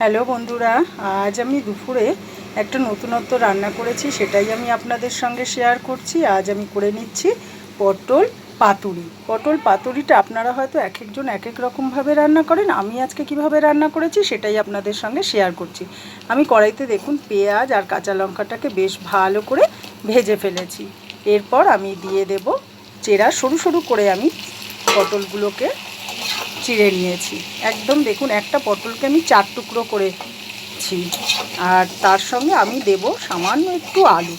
Hello বন্ধুরা, আজ আমি দুপুরে একটা নতুনত্ব রান্না করেছি, সেটাই আমি আপনাদের সঙ্গে শেয়ার করছি। আজ আমি করে নিচ্ছি পটল পাতুরি। পটল পাতুরিটা আপনারা হয়তো এক একজন এক এক রকমভাবে রান্না করেন, আমি আজকে কিভাবে রান্না করেছি সেটাই আপনাদের সঙ্গে শেয়ার করছি। আমি কড়াইতে দেখুন পেঁয়াজ আর কাঁচা লঙ্কাটাকে বেশ ভালো করে ভেজে ফেলেছি। এরপর আমি দিয়ে দেব চেরা সরু সরু করে আমি পটলগুলোকে চিড়ে নিয়েছি। একদম দেখুন একটা পটলকে আমি 4 টুকরো করেছি। আর তার সঙ্গে আমি দেব সামান্য একটু আলু।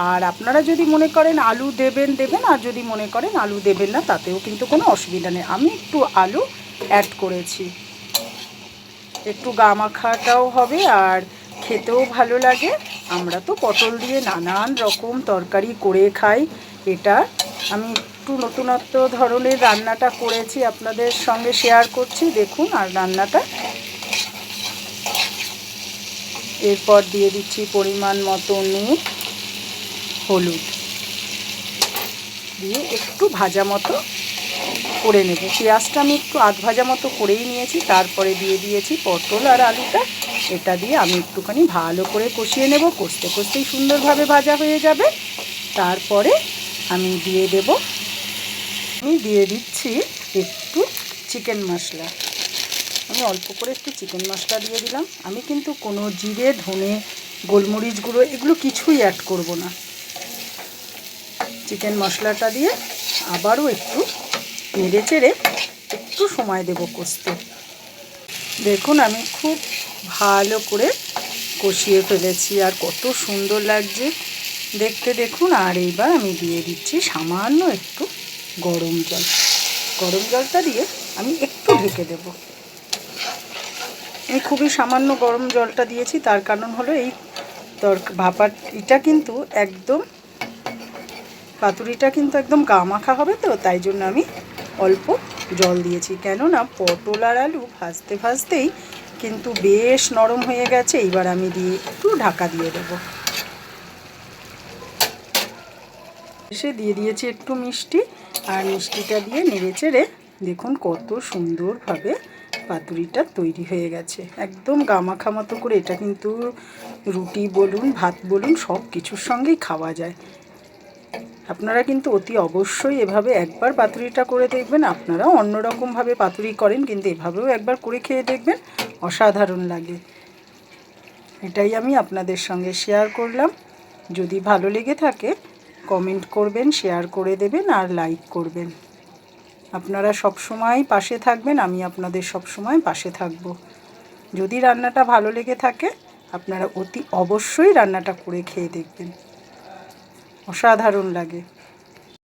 আর আপনারা যদি মনে করেন আলু দেবেন, আর যদি মনে করেন আলু দেবেন না, তাতেও কিন্তু কোনো অসুবিধা নেই। আমি একটু আলু অ্যাড করেছি, একটু গা মাখাটাও হবে আর খেতেও ভালো লাগে। আমরা তো পটল দিয়ে নানান রকম তরকারি করে খাই। এটা আমি একটু নতুনত্ব ধরনের রান্নাটা করেছি, আপনাদের সঙ্গে শেয়ার করছি। দেখুন আর রান্নাটা। এরপর দিয়ে দিচ্ছি পরিমাণ মতো নুন, হলুদ দিয়ে একটু ভাজা মতো করে নেব। পেঁয়াজটা আমি একটু আধ ভাজা মতো করেই নিয়েছি। তারপরে দিয়ে দিয়েছি পটল আর আলুটা। এটা দিয়ে আমি একটুখানি ভালো করে কষিয়ে নেব। কষতে কষতেই সুন্দরভাবে ভাজা হয়ে যাবে। তারপরে আমি দিয়ে দিচ্ছি একটু চিকেন মশলা। আমি অল্প করে একটু চিকেন মশলা দিয়ে দিলাম। আমি কিন্তু কোনো জিরে, ধনে, গোলমরিচ গুঁড়ো এগুলো কিছুই অ্যাড করব না। চিকেন মশলাটা দিয়ে আবারও একটু নেড়ে চেড়ে একটু সময় দেব কষতে। দেখুন আমি খুব ভালো করে কষিয়ে ফেলেছি আর কত সুন্দর লাগছে দেখতে দেখুন। আর এইবার আমি দিয়ে দিচ্ছি সামান্য একটু গরম জল। গরম জলটা দিয়ে আমি একটু ঢেকে দেব। আমি খুবই সামান্য গরম জলটা দিয়েছি, তার কারণ হলো এই ভাপাটা কিন্তু একদম পাতুরিটা কিন্তু একদম গা মাখা হবে, তো তাই জন্য আমি অল্প জল দিয়েছি। কেননা পটল আর আলু ভাজতে ভাজতেই কিন্তু বেশ নরম হয়ে গেছে। এইবার আমি একটু ঢাকা দিয়ে দেবো। এসে দিয়ে দিয়েছি একটু মিষ্টি, আর মিষ্টিটা দিয়ে নেড়ে চেড়ে দেখুন কত সুন্দরভাবে পাতুরিটা তৈরি হয়ে গেছে। একদম গামাখা মতো করে। এটা কিন্তু রুটি বলুন, ভাত বলুন, সব কিছুর সঙ্গেই খাওয়া যায়। আপনারা কিন্তু অতি অবশ্যই এভাবে একবার পাতুরিটা করে দেখবেন। আপনারাও অন্যরকমভাবে পাতুরি করেন, কিন্তু এভাবেও একবার করে খেয়ে দেখবেন, অসাধারণ লাগে। এটাই আমি আপনাদের সঙ্গে শেয়ার করলাম। যদি ভালো লেগে থাকে কমেন্ট করবেন, শেয়ার করে দেবেন আর লাইক করবেন। আপনারা সব সময় পাশে থাকবেন, আমি আপনাদের সব সময় পাশে থাকব। যদি রান্নাটা ভালো লেগে থাকে আপনারা অতি অবশ্যই রান্নাটা করে খেয়ে দেখবেন, অসাধারণ লাগে।